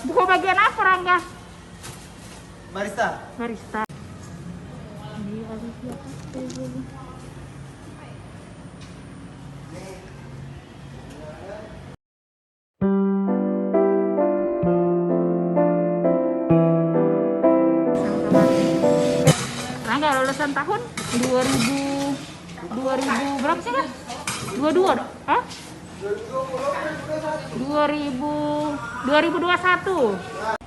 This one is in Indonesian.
Buku bagian apa, Rangga? Barista. Barista. Ini olimpia ketemu. Rangga lulusan tahun 2000 berapa sih, Kak? 22 dong? Hah? 2021.